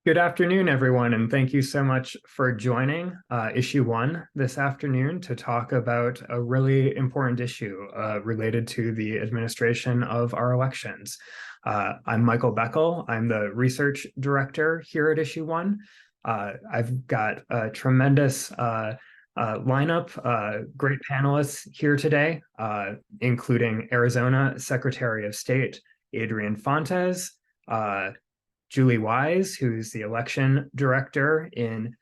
Good afternoon, everyone, and thank you so much for joining issue one this afternoon to talk about a really important issue related to the administration of our elections. I'm Michael Beckel. I'm the research director here at issue one. I've got a tremendous lineup, great panelists here today, including Arizona Secretary of State Adrian Fontes, Julie Wise, who's the election director in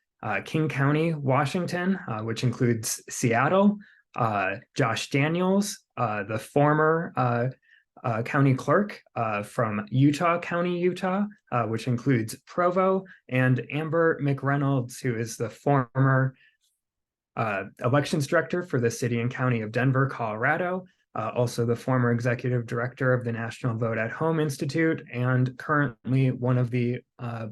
King County, Washington, which includes Seattle, Josh Daniels, the former county clerk from Utah County, Utah, which includes Provo, and Amber McReynolds, who is the former elections director for the city and county of Denver, Colorado, also the former executive director of the National Vote at Home Institute, and currently one of the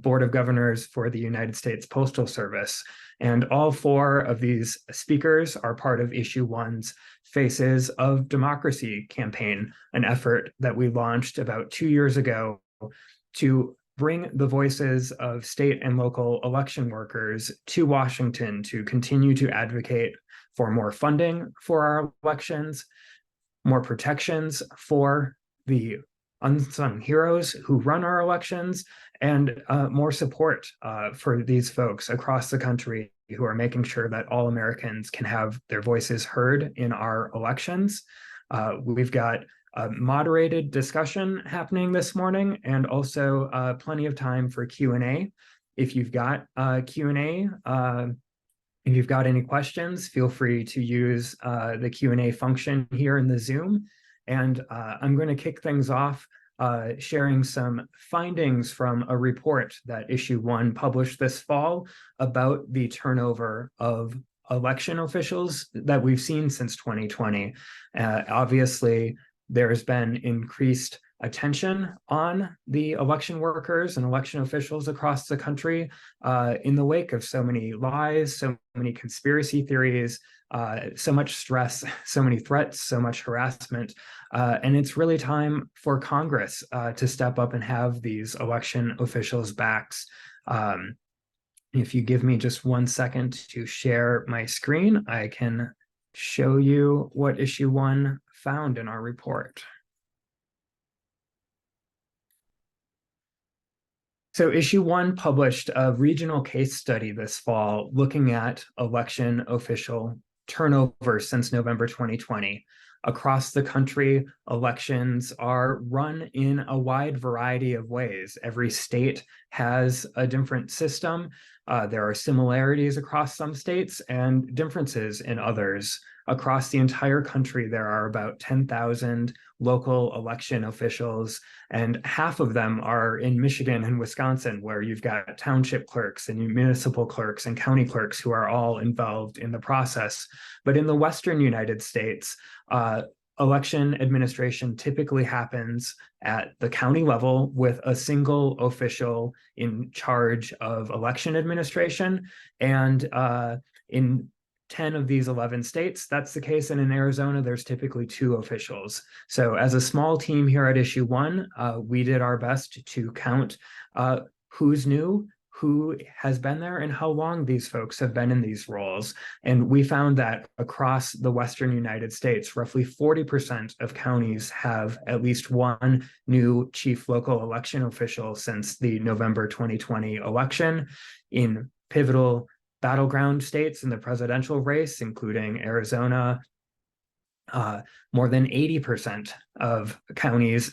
board of governors for the United States Postal Service. And all four of these speakers are part of issue one's Faces of Democracy campaign, an effort that we launched about 2 years ago to bring the voices of state and local election workers to Washington to continue to advocate for more funding for our elections, more protections for the unsung heroes who run our elections, and more support for these folks across the country who are making sure that all Americans can have their voices heard in our elections. We've got a moderated discussion happening this morning, and also plenty of time for Q&A. If you've got Q&A, if you've got any questions, feel free to use the Q&A function here in the Zoom. And I'm going to kick things off sharing some findings from a report that issue one published this fall about the turnover of election officials that we've seen since 2020. Obviously, there's been increased attention on the election workers and election officials across the country in the wake of so many lies, so many conspiracy theories, so much stress, so many threats, so much harassment. And it's really time for Congress to step up and have these election officials' backs. If you give me just 1 second to share my screen, I can show you what issue one found in our report. So issue one published a regional case study this fall looking at election official turnover since November 2020. Across the country, elections are run in a wide variety of ways. Every state has a different system. There are similarities across some states and differences in others. Across the entire country, there are about 10,000 local election officials, and half of them are in Michigan and Wisconsin, where you've got township clerks and municipal clerks and county clerks who are all involved in the process. But in the Western United States, election administration typically happens at the county level with a single official in charge of election administration. And in 10 of these 11 states, that's the case. And in Arizona, there's typically 2 officials. So as a small team here at issue one, we did our best to count who's new, who has been there, and how long these folks have been in these roles. And we found that across the Western United States, roughly 40% of counties have at least one new chief local election official since the November 2020 election. In pivotal battleground states in the presidential race, including Arizona, more than 80% of counties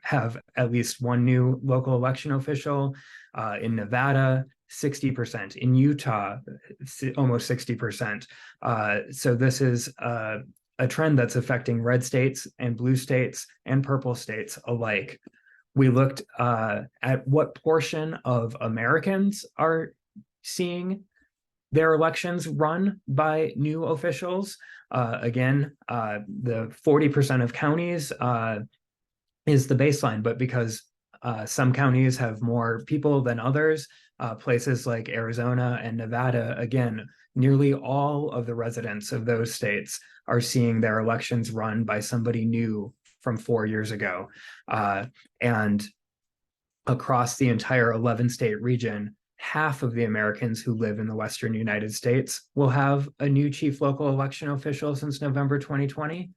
have at least one new local election official. In Nevada, 60%. In Utah, almost 60%. So this is a trend that's affecting red states and blue states and purple states alike. We looked at what portion of Americans are seeing their elections run by new officials. Again, the 40% of counties is the baseline, but because some counties have more people than others, places like Arizona and Nevada, again, nearly all of the residents of those states are seeing their elections run by somebody new from 4 years ago. And across the entire 11-state region, half of the Americans who live in the Western United States will have a new chief local election official since November 2020.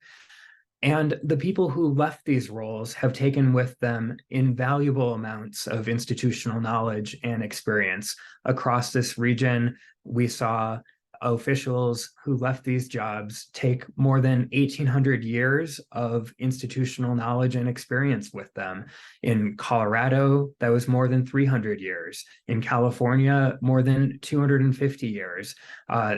And the people who left these roles have taken with them invaluable amounts of institutional knowledge and experience. Across this region, we saw officials who left these jobs take more than 1,800 years of institutional knowledge and experience with them. In Colorado, that was more than 300 years. In California, more than 250 years.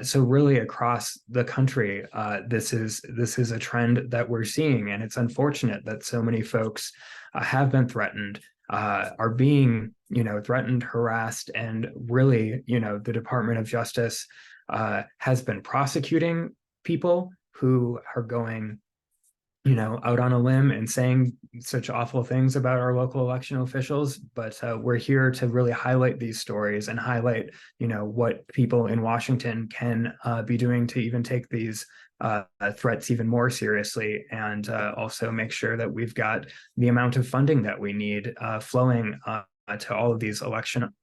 So really across the country, this is a trend that we're seeing, and it's unfortunate that so many folks have been threatened, are being, threatened, harassed, and really, the Department of Justice has been prosecuting people who are going, out on a limb and saying such awful things about our local election officials. But we're here to really highlight these stories and highlight, what people in Washington can be doing to even take these threats even more seriously, and also make sure that we've got the amount of funding that we need flowing to all of these election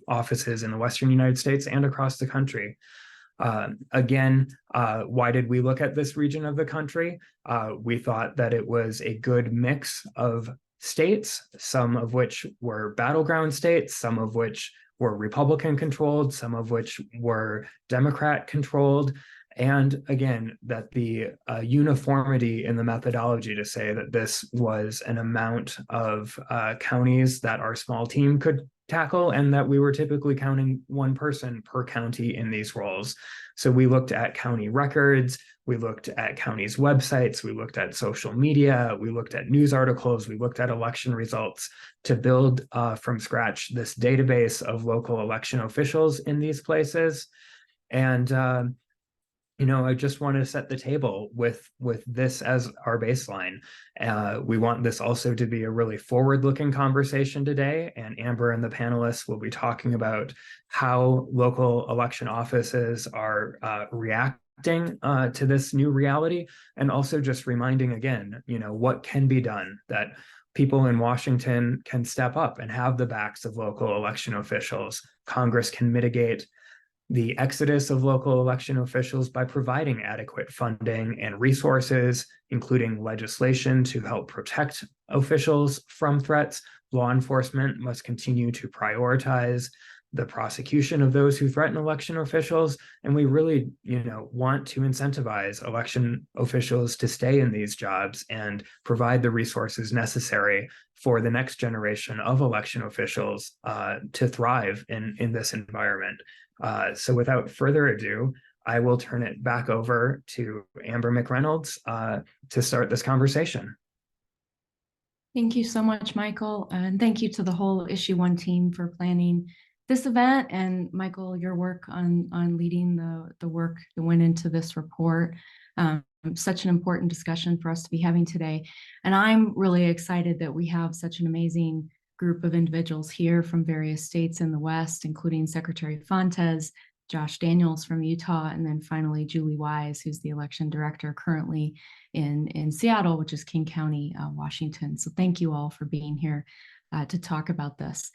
offices in the Western United States and across the country. Again, why did we look at this region of the country? We thought that it was a good mix of states, some of which were battleground states, some of which were Republican controlled, some of which were Democrat controlled. And again, that the uniformity in the methodology to say that this was an amount of counties that our small team could tackle, and that we were typically counting one person per county in these roles. So we looked at county records, we looked at counties' websites, we looked at social media, we looked at news articles, we looked at election results to build from scratch this database of local election officials in these places. And I just want to set the table with this as our baseline. We want this also to be a really forward-looking conversation today, and Amber and the panelists will be talking about how local election offices are reacting to this new reality, and also just reminding again, what can be done, that people in Washington can step up and have the backs of local election officials. Congress can mitigate the exodus of local election officials by providing adequate funding and resources, including legislation to help protect officials from threats. Law enforcement must continue to prioritize the prosecution of those who threaten election officials. And we really, want to incentivize election officials to stay in these jobs and provide the resources necessary for the next generation of election officials to thrive in this environment. So without further ado, I will turn it back over to Amber McReynolds to start this conversation. Thank you so much, Michael. And thank you to the whole Issue 1 team for planning this event. And Michael, your work on leading the work that went into this report. Such an important discussion for us to be having today. And I'm really excited that we have such an amazing group of individuals here from various states in the West, including Secretary Fontes, Josh Daniels from Utah, and then finally Julie Wise, who's the election director currently in Seattle, which is King County, Washington. So thank you all for being here to talk about this.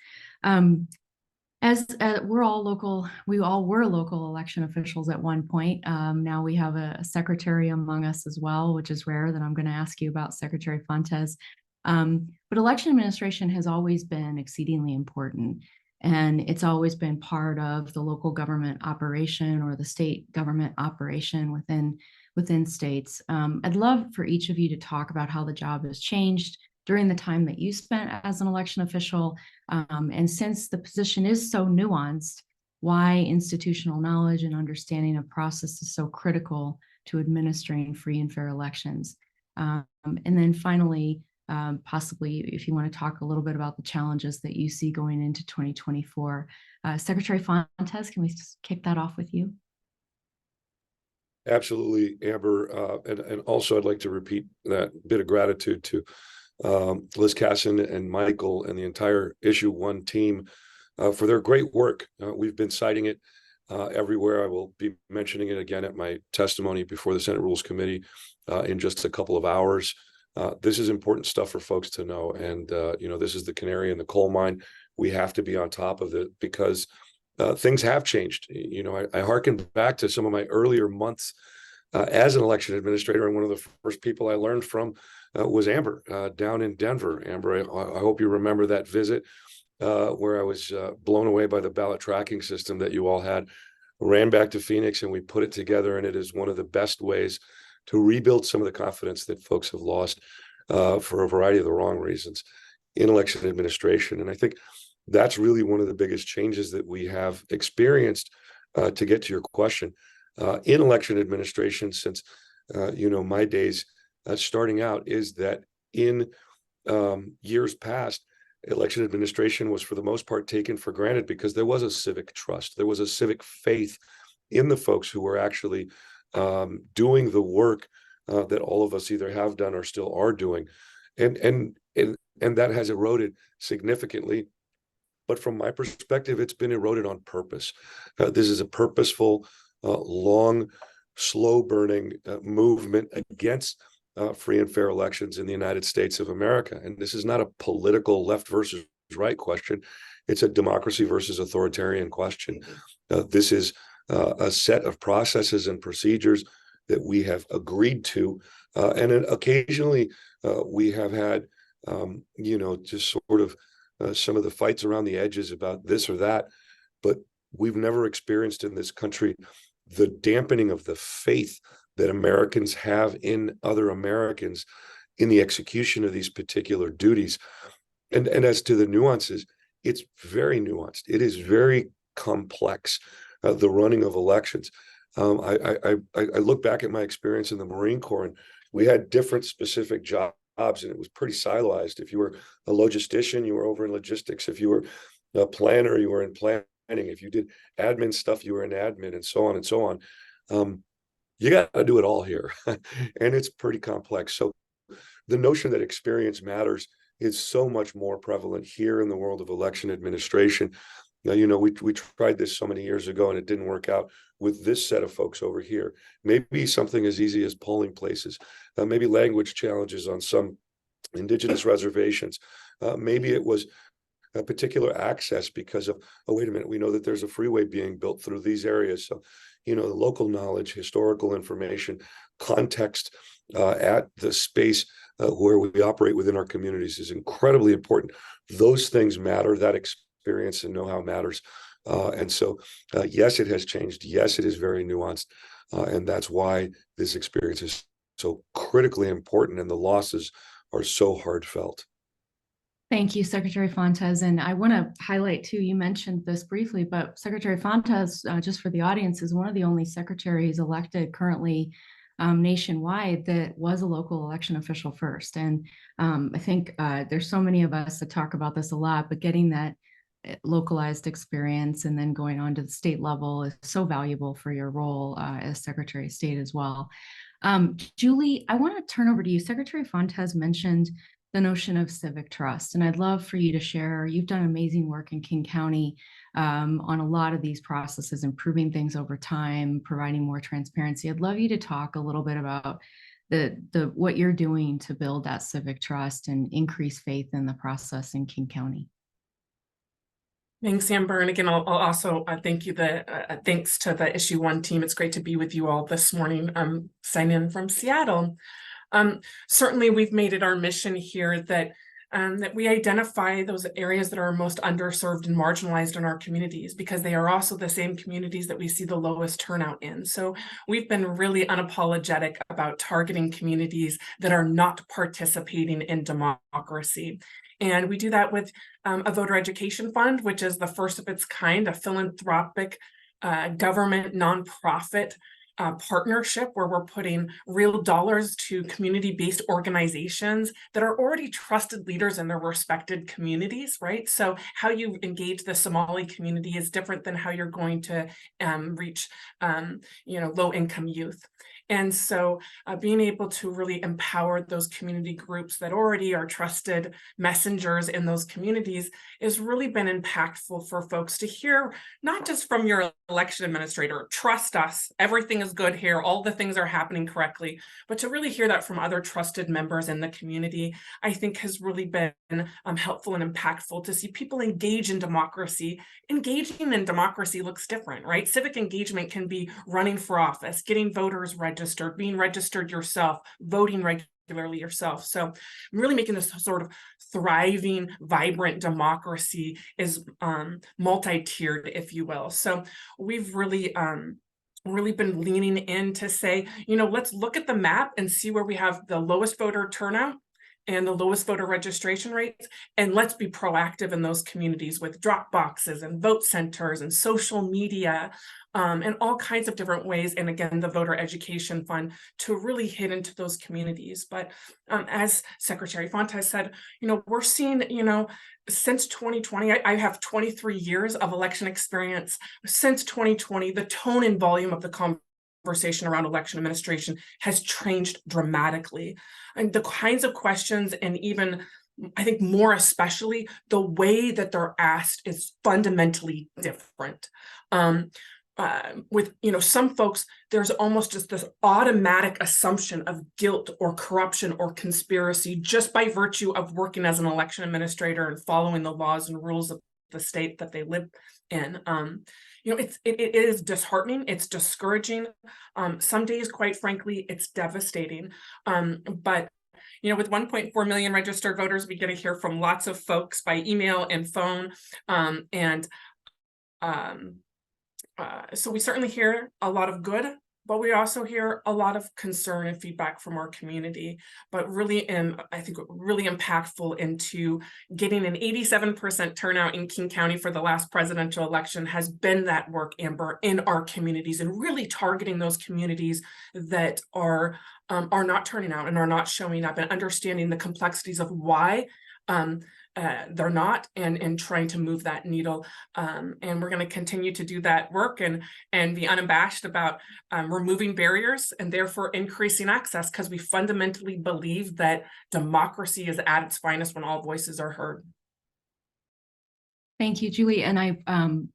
As we're all local, we all were local election officials at one point. Now we have a secretary among us as well, which is rare, that I'm going to ask you about Secretary Fontes. But election administration has always been exceedingly important, and it's always been part of the local government operation or the state government operation within states. I'd love for each of you to talk about how the job has changed during the time that you spent as an election official. And since the position is so nuanced, why institutional knowledge and understanding of process is so critical to administering free and fair elections. And then finally, possibly if you want to talk a little bit about the challenges that you see going into 2024. Secretary Fontes, can we kick that off with you? Absolutely, Amber. And also I'd like to repeat that bit of gratitude to Liz Casson and Michael and the entire Issue 1 team for their great work. We've been citing it everywhere. I will be mentioning it again at my testimony before the Senate Rules Committee in just a couple of hours. This is important stuff for folks to know. And, this is the canary in the coal mine. we have to be on top of it because things have changed. You know, I hearken back to some of my earlier months as an election administrator, and one of the first people I learned from was Amber down in Denver. Amber, I hope you remember that visit where I was blown away by the ballot tracking system that you all had. Ran back to Phoenix and we put it together, and it is one of the best ways to rebuild some of the confidence that folks have lost for a variety of the wrong reasons in election administration. And I think that's really one of the biggest changes that we have experienced to get to your question in election administration since, you know, my days starting out, is that in years past, election administration was for the most part taken for granted because there was a civic trust. There was a civic faith in the folks who were actually doing the work that all of us either have done or still are doing. And that has eroded significantly. But from my perspective, it's been eroded on purpose. This is a purposeful, long, slow burning movement against free and fair elections in the United States of America. And this is not a political left versus right question. It's a democracy versus authoritarian question. This is a set of processes and procedures that we have agreed to. And occasionally we have had, you know, just sort of some of the fights around the edges about this or that. But we've never experienced in this country the dampening of the faith that Americans have in other Americans in the execution of these particular duties. And as to the nuances, it's very nuanced. It is very complex, the running of elections. I look back at my experience in the Marine Corps, and we had different specific jobs, and it was pretty siloized. If you were a logistician, you were over in logistics. If you were a planner, you were in planning. If you did admin stuff, you were in admin, and so on and so on. You got to do it all here. And it's pretty complex. So the notion that experience matters is so much more prevalent here in the world of election administration. Now, you know, we tried this so many years ago and it didn't work out with this set of folks over here. Maybe something as easy as polling places, maybe language challenges on some indigenous reservations. Maybe it was a particular access because of, oh, wait a minute, we know that there's a freeway being built through these areas. So, you know, the local knowledge, historical information, context at the space where we operate within our communities is incredibly important. Those things matter. That experience and know-how matters. And so, yes, it has changed. Yes, it is very nuanced. And that's why this experience is so critically important and the losses are so hard felt. Thank you, Secretary Fontes. And I want to highlight too, you mentioned this briefly, but Secretary Fontes, just for the audience, is one of the only secretaries elected currently nationwide that was a local election official first. And I think there's so many of us that talk about this a lot, but getting that localized experience and then going on to the state level is so valuable for your role as Secretary of State as well. Julie, I want to turn over to you. Secretary Fontes mentioned the notion of civic trust, and I'd love for you to share. You've done amazing work in King County on a lot of these processes, improving things over time, providing more transparency. I'd love you to talk a little bit about the what you're doing to build that civic trust and increase faith in the process in King County. Thanks, Amber. And again, I'll also thank you. Thanks to the Issue 1 team. It's great to be with you all this morning. I'm signing in from Seattle. Certainly, we've made it our mission here that we identify those areas that are most underserved and marginalized in our communities, because they are also the same communities that we see the lowest turnout in. So we've been really unapologetic about targeting communities that are not participating in democracy. And we do that with a voter education fund, which is the first of its kind, a philanthropic government nonprofit partnership where we're putting real dollars to community-based organizations that are already trusted leaders in their respected communities, right? So how you engage the Somali community is different than how you're going to reach, low-income youth. And so being able to really empower those community groups that already are trusted messengers in those communities has really been impactful for folks to hear, not just from your election administrator, trust us, everything is good here, all the things are happening correctly, but to really hear that from other trusted members in the community, I think has really been helpful and impactful to see people engage in democracy. Engaging in democracy looks different, right? Civic engagement can be running for office, getting voters registered, being registered yourself, voting regularly yourself. So really making this sort of thriving, vibrant democracy is multi-tiered, if you will. So we've really been leaning in to say, let's look at the map and see where we have the lowest voter turnout and the lowest voter registration rates, and let's be proactive in those communities with drop boxes and vote centers and social media and all kinds of different ways. And again, the voter education fund to really hit into those communities. But as Secretary Fontes said, we're seeing, since 2020, I have 23 years of election experience. Since 2020, the tone and volume of the conversation around election administration has changed dramatically. And the kinds of questions, and even I think more especially the way that they're asked, is fundamentally different. With some folks, there's almost just this automatic assumption of guilt or corruption or conspiracy just by virtue of working as an election administrator and following the laws and rules of the state that they live in. It is disheartening, it's discouraging. Some days, quite frankly, it's devastating. But with 1.4 million registered voters, we get to hear from lots of folks by email and phone. So we certainly hear a lot of good, but we also hear a lot of concern and feedback from our community. But really, I think really impactful into getting an 87% turnout in King County for the last presidential election has been that work, Amber, in our communities, and really targeting those communities that are not turning out and are not showing up, and understanding the complexities of why they're not, and trying to move that needle. And we're going to continue to do that work and be unabashed about removing barriers and therefore increasing access, because we fundamentally believe that democracy is at its finest when all voices are heard. Thank you, Julie. And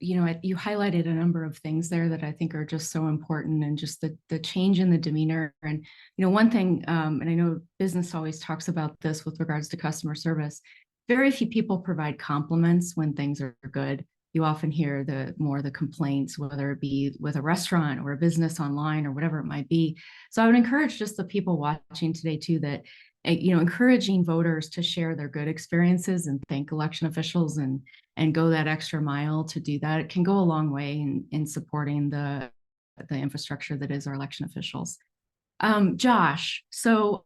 you highlighted a number of things there that I think are just so important, and just the change in the demeanor. And, one thing, and I know business always talks about this with regards to customer service, very few people provide compliments when things are good. You often hear the complaints, whether it be with a restaurant or a business online or whatever it might be. So I would encourage just the people watching today too, that encouraging voters to share their good experiences and thank election officials and go that extra mile to do that. It can go a long way in supporting the infrastructure that is our election officials. Josh, so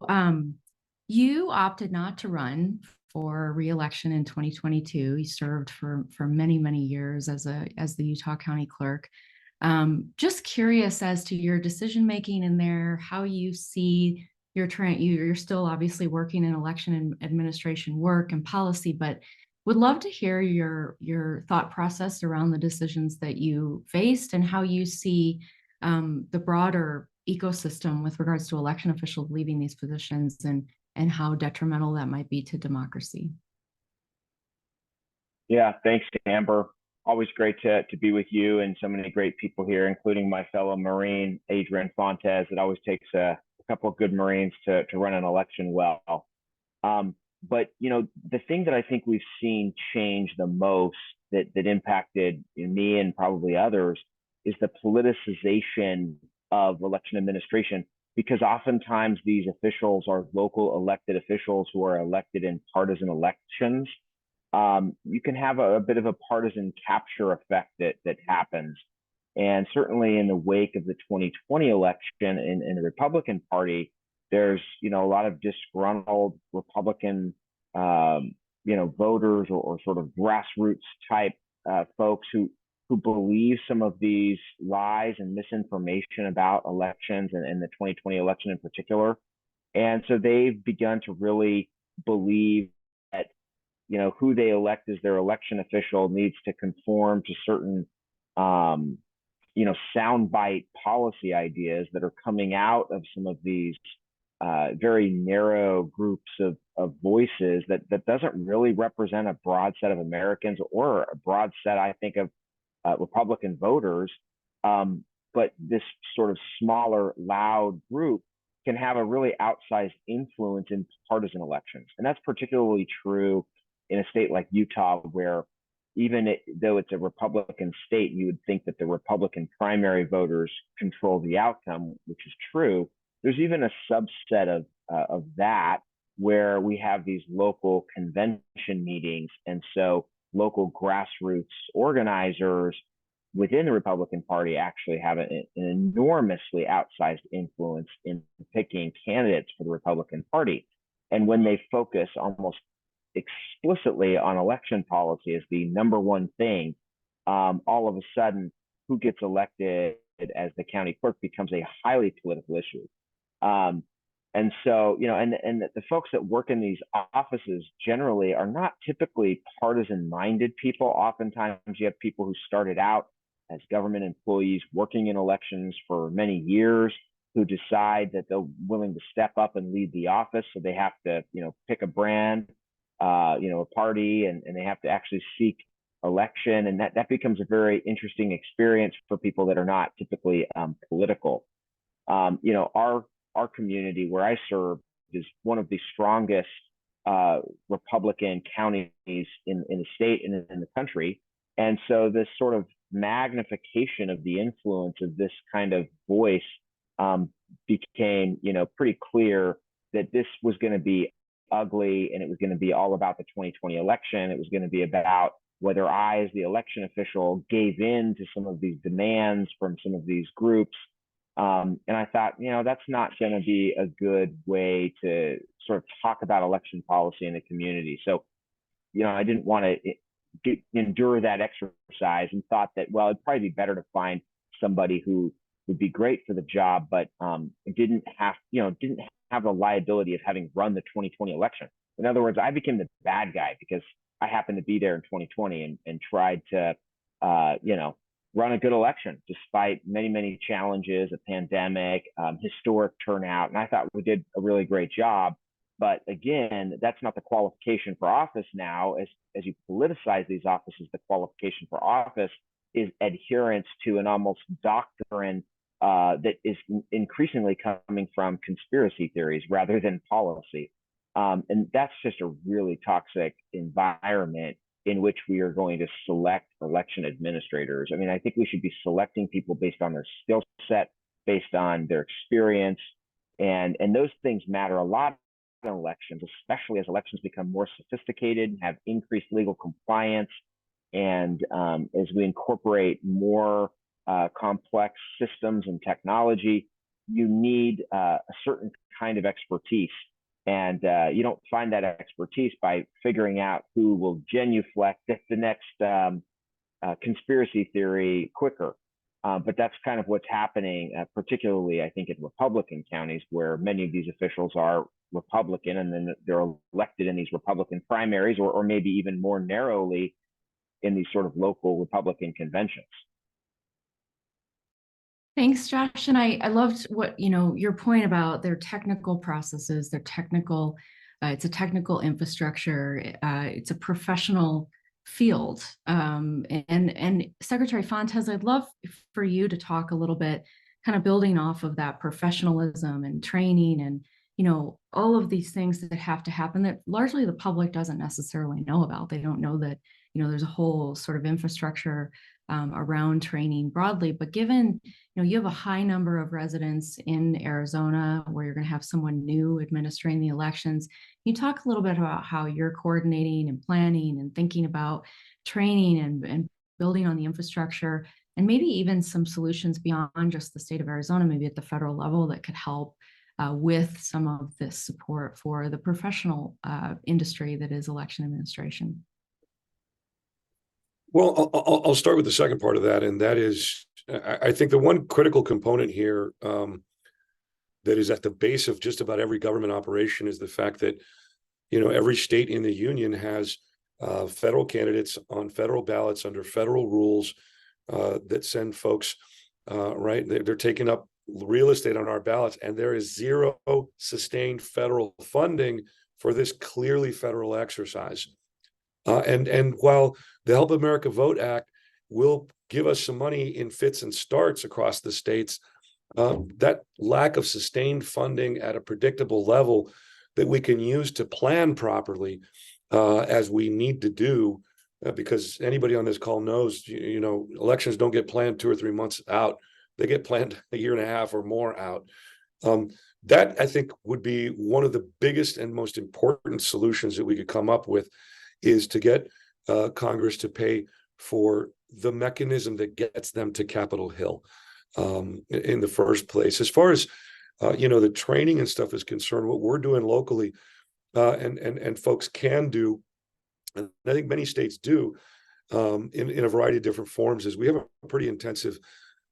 you opted not to run for re-election in 2022. You served for many, many years as the Utah County Clerk. Just curious as to your decision making in there, how you see you're still obviously working in election and administration work and policy, but would love to hear your thought process around the decisions that you faced and how you see the broader ecosystem with regards to election officials leaving these positions, and how detrimental that might be to democracy. Yeah, thanks, Amber. Always great to be with you and so many great people here, including my fellow Marine, Adrian Fontes. It always takes a couple of good Marines to run an election well. But, the thing that I think we've seen change the most that impacted me and probably others is the politicization of election administration, because oftentimes these officials are local elected officials who are elected in partisan elections. You can have a bit of a partisan capture effect that happens. And certainly in the wake of the 2020 election in the Republican Party, there's, a lot of disgruntled Republican, voters or sort of grassroots type folks who believe some of these lies and misinformation about elections and the 2020 election in particular. And so they've begun to really believe that, who they elect as their election official needs to conform to certain soundbite policy ideas that are coming out of some of these very narrow groups of voices that doesn't really represent a broad set of Americans or a broad set, I think, of Republican voters. But this sort of smaller, loud group can have a really outsized influence in partisan elections. And that's particularly true in a state like Utah, where though it's a Republican state, you would think that the Republican primary voters control the outcome, which is true. There's even a subset of that where we have these local convention meetings. And so local grassroots organizers within the Republican Party actually have an enormously outsized influence in picking candidates for the Republican Party. And when they focus almost explicitly on election policy as the number one thing, all of a sudden, who gets elected as the county clerk becomes a highly political issue. And so, and the folks that work in these offices generally are not typically partisan-minded people. Oftentimes, you have people who started out as government employees working in elections for many years, who decide that they're willing to step up and lead the office. So they have to, pick a brand, a party, and they have to actually seek election. And that becomes a very interesting experience for people that are not typically political. Our community where I serve is one of the strongest Republican counties in the state and in the country. And so this sort of magnification of the influence of this kind of voice became, pretty clear that this was going to be ugly, and it was going to be all about the 2020 election. It was going to be about whether I, as the election official, gave in to some of these demands from some of these groups. And I thought, that's not going to be a good way to sort of talk about election policy in the community. So, I didn't want to endure that exercise, and thought that, well, it'd probably be better to find somebody who would be great for the job, but didn't have the liability of having run the 2020 election. In other words, I became the bad guy because I happened to be there in 2020 and tried to, run a good election despite many, many challenges, a pandemic, historic turnout. And I thought we did a really great job. But again, that's not the qualification for office now. As you politicize these offices, the qualification for office is adherence to an almost doctrine that is increasingly coming from conspiracy theories rather than policy. And that's just a really toxic environment in which we are going to select election administrators. I mean, I think we should be selecting people based on their skill set, based on their experience, and those things matter a lot in elections, especially as elections become more sophisticated, have increased legal compliance, and as we incorporate more complex systems and technology, you need a certain kind of expertise. And you don't find that expertise by figuring out who will genuflect the next conspiracy theory quicker. But that's kind of what's happening, particularly, I think, in Republican counties, where many of these officials are Republican, and then they're elected in these Republican primaries, or maybe even more narrowly in these sort of local Republican conventions. Thanks, Josh. And I loved what, your point about their technical processes, their technical, it's a technical infrastructure, it's a professional field. And Secretary Fontes, I'd love for you to talk a little bit, kind of building off of that professionalism and training and, all of these things that have to happen that largely the public doesn't necessarily know about. They don't know that, there's a whole sort of infrastructure around training broadly. But given, you have a high number of residents in Arizona where you're going to have someone new administering the elections, can you talk a little bit about how you're coordinating and planning and thinking about training and building on the infrastructure, and maybe even some solutions beyond just the state of Arizona, maybe at the federal level, that could help with some of this support for the professional industry that is election administration? Well, I'll start with the second part of that, and that is, I think the one critical component here that is at the base of just about every government operation is the fact that, every state in the union has federal candidates on federal ballots under federal rules that send folks right? They're taking up real estate on our ballots, and there is zero sustained federal funding for this clearly federal exercise. And while the Help America Vote Act will give us some money in fits and starts across the states, that lack of sustained funding at a predictable level that we can use to plan properly, as we need to do, because anybody on this call knows, elections don't get planned 2 or 3 months out. They get planned a year and a half or more out. That, I think, would be one of the biggest and most important solutions that we could come up with, is to get Congress to pay for the mechanism that gets them to Capitol Hill in the first place. As far as the training and stuff is concerned, what we're doing locally, and folks can do, and I think many states do, in a variety of different forms, is we have a pretty intensive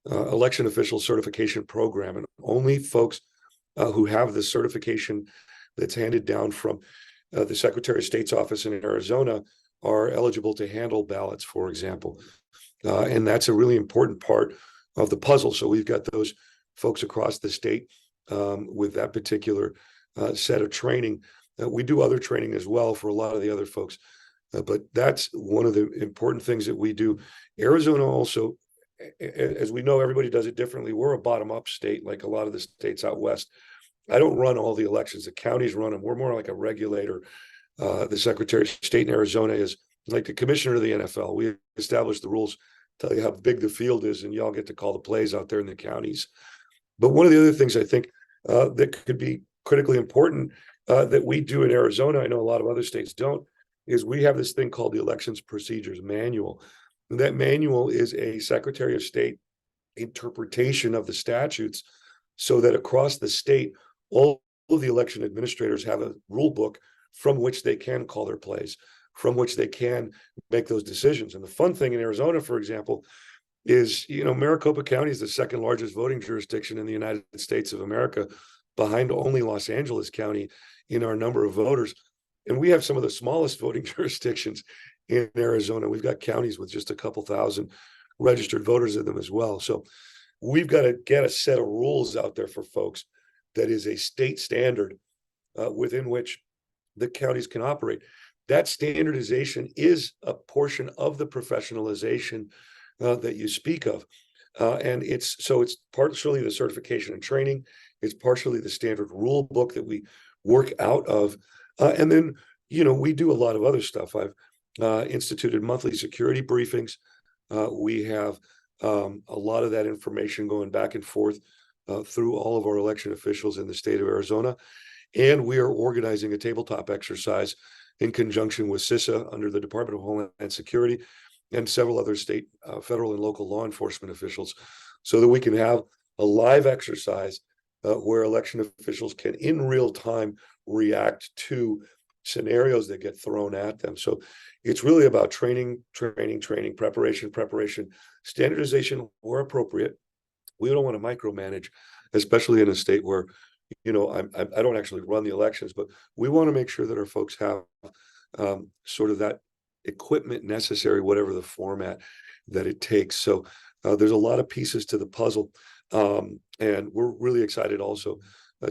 election official certification program, and only folks who have the certification that's handed down from the Secretary of State's office in Arizona are eligible to handle ballots, for example. And that's a really important part of the puzzle. So we've got those folks across the state with that particular set of training. We do other training as well for a lot of the other folks, but that's one of the important things that we do. Arizona also, as we know, everybody does it differently. We're a bottom-up state, like a lot of the states out west. I don't run all the elections. The counties run them. We're more like a regulator. The Secretary of State in Arizona is like the commissioner of the NFL. We establish the rules, tell you how big the field is, and y'all get to call the plays out there in the counties. But one of the other things I think that could be critically important that we do in Arizona, I know a lot of other states don't, is we have this thing called the Elections Procedures Manual. And that manual is a Secretary of State interpretation of the statutes, so that across the state, all of the election administrators have a rule book from which they can call their plays, from which they can make those decisions. And the fun thing in Arizona, for example, is, Maricopa County is the second largest voting jurisdiction in the United States of America, behind only Los Angeles County in our number of voters. And we have some of the smallest voting jurisdictions in Arizona. We've got counties with just a couple thousand registered voters in them as well. So we've got to get a set of rules out there for folks that is a state standard within which the counties can operate. That standardization is a portion of the professionalization that you speak of. And it's partially the certification and training. It's partially the standard rule book that we work out of. And then, we do a lot of other stuff. I've instituted monthly security briefings. We have a lot of that information going back and forth through all of our election officials in the state of Arizona. And we are organizing a tabletop exercise in conjunction with CISA under the Department of Homeland Security and several other state, federal, and local law enforcement officials, so that we can have a live exercise where election officials can in real time react to scenarios that get thrown at them. So it's really about training, preparation, standardization where appropriate. We don't want to micromanage, especially in a state where, I don't actually run the elections, but we want to make sure that our folks have sort of that equipment necessary, whatever the format that it takes. So there's a lot of pieces to the puzzle. And we're really excited also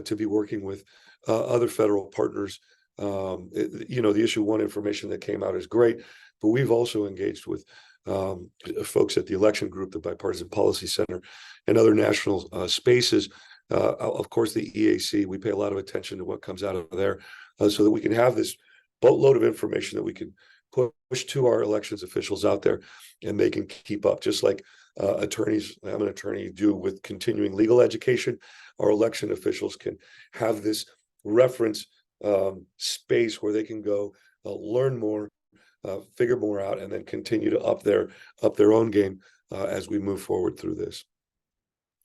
to be working with other federal partners. The issue one information that came out is great, but we've also engaged with folks at the election group, the Bipartisan Policy Center, and other national spaces. Of course, the EAC, we pay a lot of attention to what comes out of there so that we can have this boatload of information that we can push to our elections officials out there, and they can keep up, just like attorneys, I'm an attorney, do with continuing legal education. Our election officials can have this reference space where they can go learn more, figure more out, and then continue to up their own game as we move forward through this.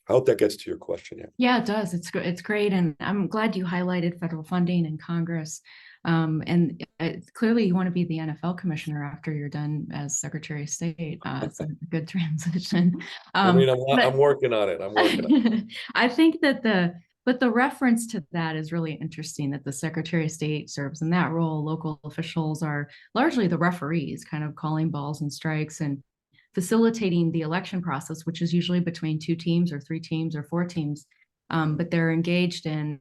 I hope that gets to your question. Yeah, it does. It's great. And I'm glad you highlighted federal funding in Congress. And clearly you want to be the NFL commissioner after you're done as Secretary of State. It's a good transition. I'm working on it. I think that the reference to that is really interesting, that the Secretary of State serves in that role. Local officials are largely the referees, kind of calling balls and strikes. And facilitating the election process, which is usually between 2 teams or 3 teams or 4 teams, but they're engaged in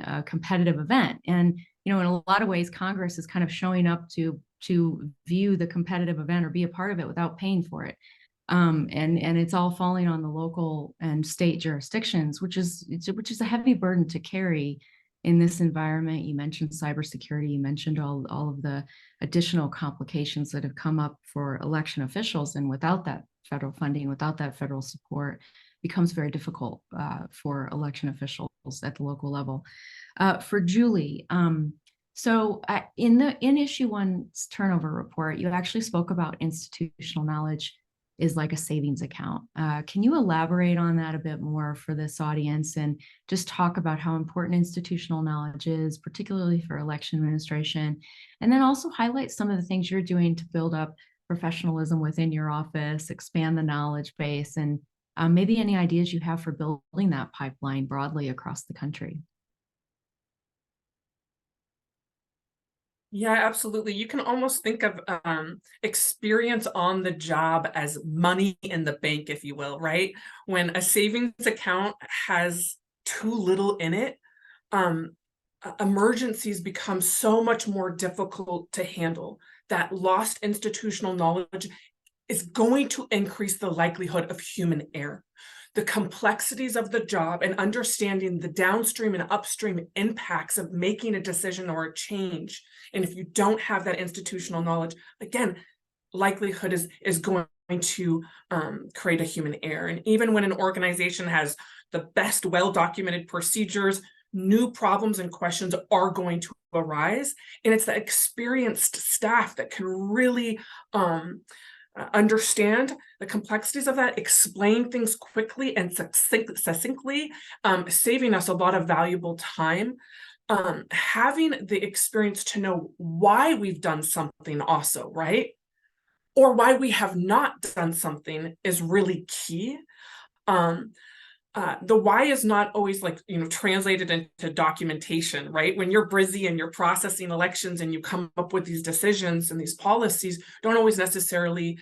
a competitive event. And in a lot of ways, Congress is kind of showing up to view the competitive event or be a part of it without paying for it. And it's all falling on the local and state jurisdictions, which is a heavy burden to carry in this environment. You mentioned cybersecurity, you mentioned all of the additional complications that have come up for election officials, and without that federal funding, without that federal support, becomes very difficult for election officials at the local level. For Julie, so in issue 1's turnover report, you actually spoke about institutional knowledge is like a savings account. Can you elaborate on that a bit more for this audience and just talk about how important institutional knowledge is, particularly for election administration, and then also highlight some of the things you're doing to build up professionalism within your office, expand the knowledge base, and maybe any ideas you have for building that pipeline broadly across the country? Yeah, absolutely. You can almost think of experience on the job as money in the bank, if you will, right? When a savings account has too little in it, emergencies become so much more difficult to handle. That lost institutional knowledge is going to increase the likelihood of human error. The complexities of the job and understanding the downstream and upstream impacts of making a decision or a change. And if you don't have that institutional knowledge, again, likelihood is going to create a human error. And even when an organization has the best well-documented procedures, new problems and questions are going to arise. And it's the experienced staff that can really understand the complexities of that, explain things quickly and succinctly, saving us a lot of valuable time. Having the experience to know why we've done something also, right? Or why we have not done something is really key. The why is not always translated into documentation, right? When you're busy and you're processing elections and you come up with these decisions and these policies, don't always necessarily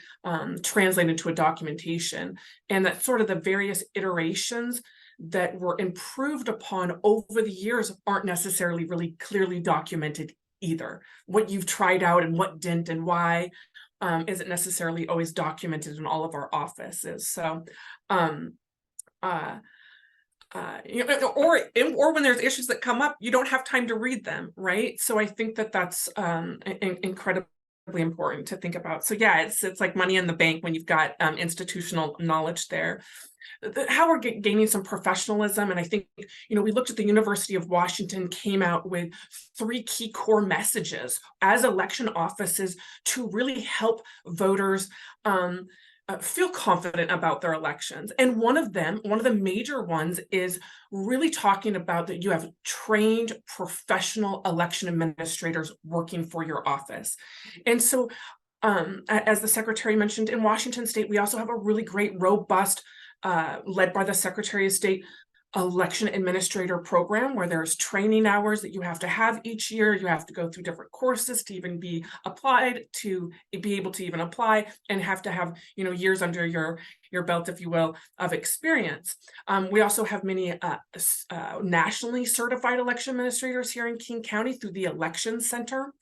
translate into a documentation. And that sort of the various iterations that were improved upon over the years aren't necessarily really clearly documented either. What you've tried out and what didn't and why isn't necessarily always documented in all of our offices. So or when there's issues that come up, you don't have time to read them, right? So I think that that's incredibly important to think about. So yeah, it's like money in the bank when you've got institutional knowledge there. How we're gaining some professionalism, and I think we looked at the University of Washington came out with 3 key core messages as election offices to really help voters feel confident about their elections. And one of the major ones is really talking about that you have trained professional election administrators working for your office. And so as the secretary mentioned, in Washington state, we also have a really great, robust, led by the Secretary of State, election administrator program where there's training hours that you have to have each year. You have to go through different courses to even be applied, to be able to even apply, and have to have years under your belt, if you will, of experience. We also have many nationally certified election administrators here in King County through the Election Center.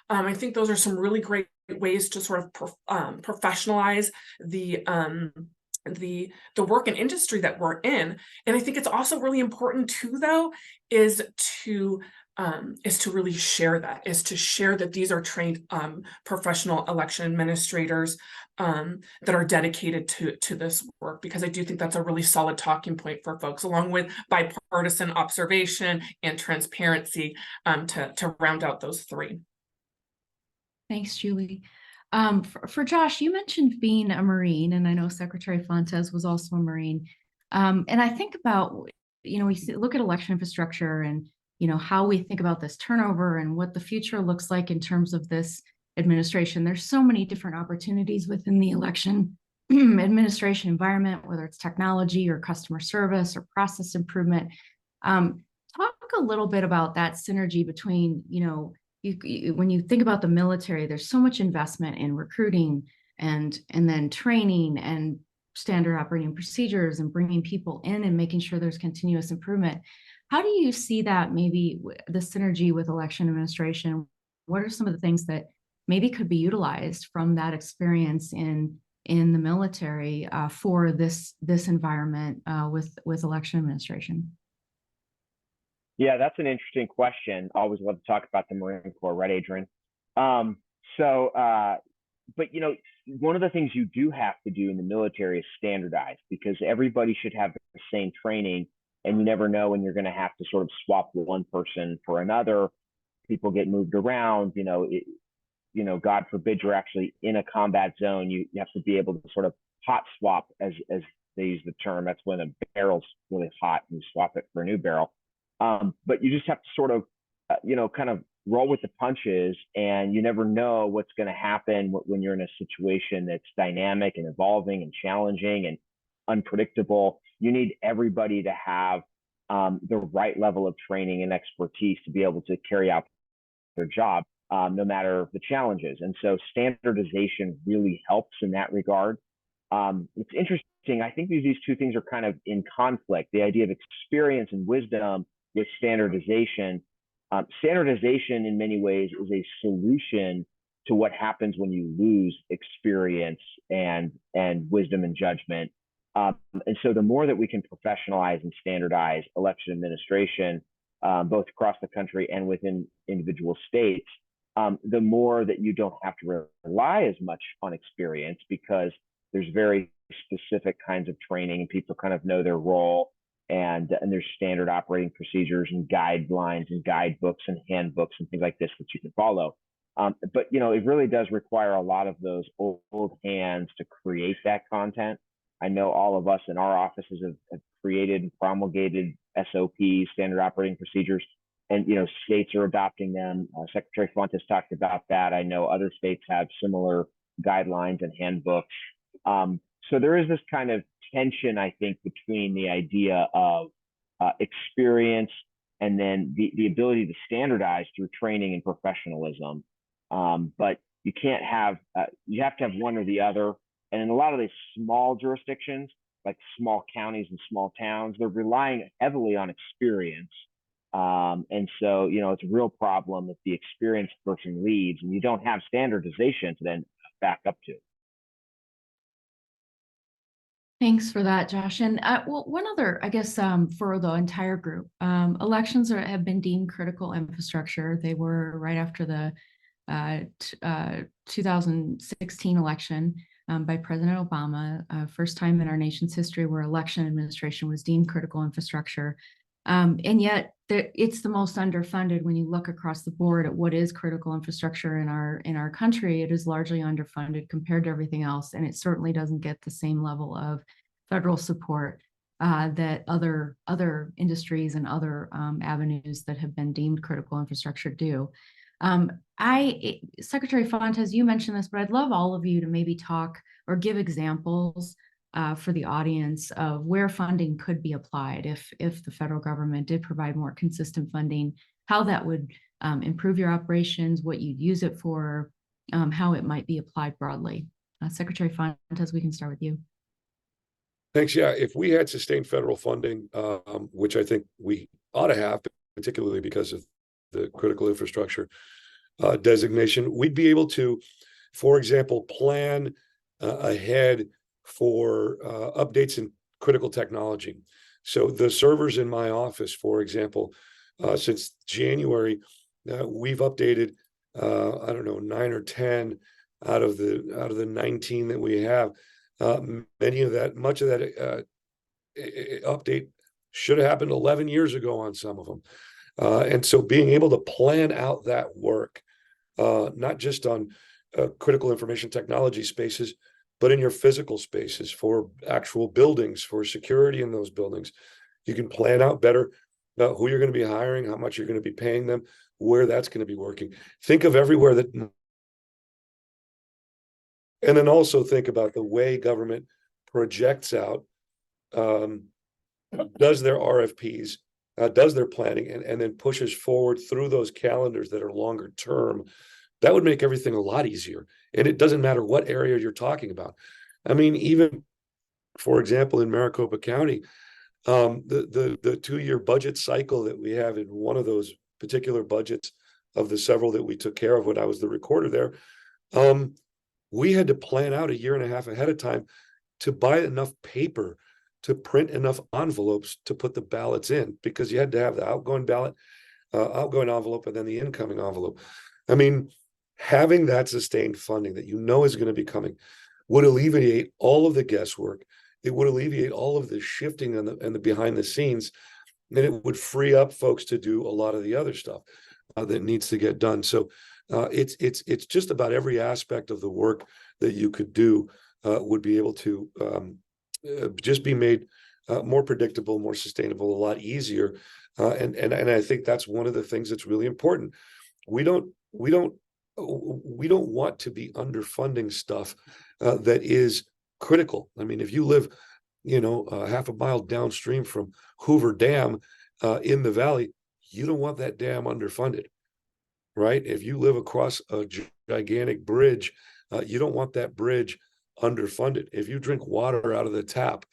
I think those are some really great ways to sort of professionalize the work and industry that we're in. And I think it's also really important too, though, is to really share that these are trained professional election administrators that are dedicated to this work, because I do think that's a really solid talking point for folks, along with bipartisan observation and transparency to round out those 3. Thanks, Julie. For Josh, you mentioned being a Marine, and I know Secretary Fontes was also a Marine. And I think about, we look at election infrastructure and, how we think about this turnover and what the future looks like in terms of this administration. There's so many different opportunities within the election administration environment, whether it's technology or customer service or process improvement. Talk a little bit about that synergy between, when you think about the military, there's so much investment in recruiting, and then training and standard operating procedures and bringing people in and making sure there's continuous improvement. How do you see that, maybe the synergy with election administration? What are some of the things that maybe could be utilized from that experience in the military for this environment with election administration? Yeah, that's an interesting question. Always love to talk about the Marine Corps, right, Adrian? But you know, one of the things you do have to do in the military is standardize, because everybody should have the same training, and you never know when you're going to have to sort of swap one person for another. People get moved around, God forbid you're actually in a combat zone. You have to be able to sort of hot swap, as they use the term. That's when a barrel's really hot and you swap it for a new barrel. But you just have to sort of, kind of roll with the punches, and you never know what's going to happen when you're in a situation that's dynamic and evolving and challenging and unpredictable. You need everybody to have the right level of training and expertise to be able to carry out their job, no matter the challenges. And so standardization really helps in that regard. It's interesting. I think these two things are kind of in conflict. The idea of experience and wisdom with standardization. Standardization in many ways is a solution to what happens when you lose experience and wisdom and judgment. And so the more that we can professionalize and standardize election administration, both across the country and within individual states, the more that you don't have to rely as much on experience, because there's very specific kinds of training and people kind of know their role, and there's standard operating procedures and guidelines and guidebooks and handbooks and things like this that you can follow. But it really does require a lot of those old hands to create that content. I know all of us in our offices have created and promulgated SOPs, standard operating procedures, and states are adopting them. Secretary Fontes talked about that. I know other states have similar guidelines and handbooks. So there is this kind of tension, I think, between the idea of experience and then the ability to standardize through training and professionalism. But you can't have, you have to have one or the other. And in a lot of these small jurisdictions, like small counties and small towns, they're relying heavily on experience. And so, it's a real problem if the experienced person leaves and you don't have standardization to then back up to. Thanks for that, Josh. And one other, I guess, for the entire group, elections have been deemed critical infrastructure. They were right after the 2016 election by President Obama, first time in our nation's history where election administration was deemed critical infrastructure. And yet it's the most underfunded. When you look across the board at what is critical infrastructure in our country, it is largely underfunded compared to everything else. And it certainly doesn't get the same level of federal support that other industries and other avenues that have been deemed critical infrastructure do. Secretary Fontes, you mentioned this, but I'd love all of you to maybe talk or give examples for the audience of where funding could be applied if the federal government did provide more consistent funding, how that would improve your operations, what you'd use it for, how it might be applied broadly. Secretary Fontes, we can start with you. Thanks. Yeah, if we had sustained federal funding, which I think we ought to have, particularly because of the critical infrastructure designation, we'd be able to, for example, plan ahead for updates in critical technology. So the servers in my office, for example, since January, we've updated, 9 or 10 out of the 19 that we have. Much of that update should have happened 11 years ago on some of them. And so being able to plan out that work, not just on critical information technology spaces, but in your physical spaces for actual buildings, for security in those buildings, you can plan out better who you're going to be hiring, how much you're going to be paying them, where that's going to be working. Think of everywhere that, and then also think about the way government projects out, does their RFPs, does their planning, and then pushes forward through those calendars that are longer term. That would make everything a lot easier. And it doesn't matter what area you're talking about. I mean, even, for example, in Maricopa County, the 2-year budget cycle that we have in one of those particular budgets of the several that we took care of when I was the recorder there, we had to plan out 1.5 years ahead of time to buy enough paper to print enough envelopes to put the ballots in, because you had to have the outgoing ballot, outgoing envelope, and then the incoming envelope. I mean, having that sustained funding that you know is going to be coming would alleviate all of the guesswork. It would alleviate all of the shifting and the behind the scenes, and it would free up folks to do a lot of the other stuff that needs to get done. So it's just about every aspect of the work that you could do would be able to just be made more predictable, more sustainable, a lot easier. And I think that's one of the things that's really important. We don't want to be underfunding stuff that is critical. I mean, if you live, half a mile downstream from Hoover Dam in the valley, you don't want that dam underfunded, right? If you live across a gigantic bridge, you don't want that bridge underfunded. If you drink water out of the tap,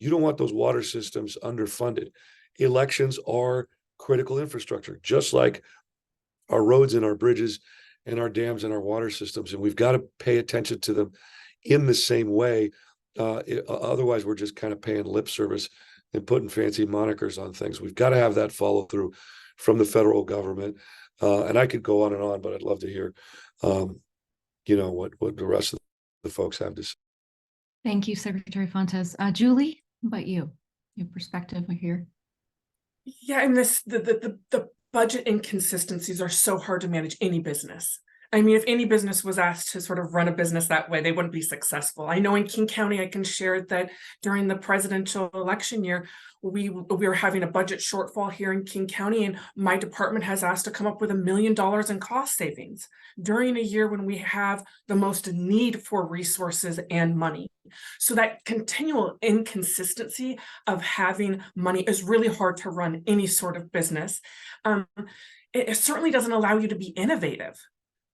you don't want those water systems underfunded. Elections are critical infrastructure, just like our roads and our bridges and our dams and our water systems. And we've got to pay attention to them in the same way. Otherwise, we're just kind of paying lip service and putting fancy monikers on things. We've got to have that follow through from the federal government. And I could go on, but I'd love to hear, what the rest of the folks have to say. Thank you, Secretary Fontes. Julie, how about you? Your perspective here. Yeah, and the budget inconsistencies are so hard to manage any business. I mean, if any business was asked to sort of run a business that way, they wouldn't be successful. I know in King County, I can share that during the presidential election year, we were having a budget shortfall here in King County, and my department has asked to come up with $1 million in cost savings during a year when we have the most need for resources and money. So that continual inconsistency of having money is really hard to run any sort of business. It certainly doesn't allow you to be innovative.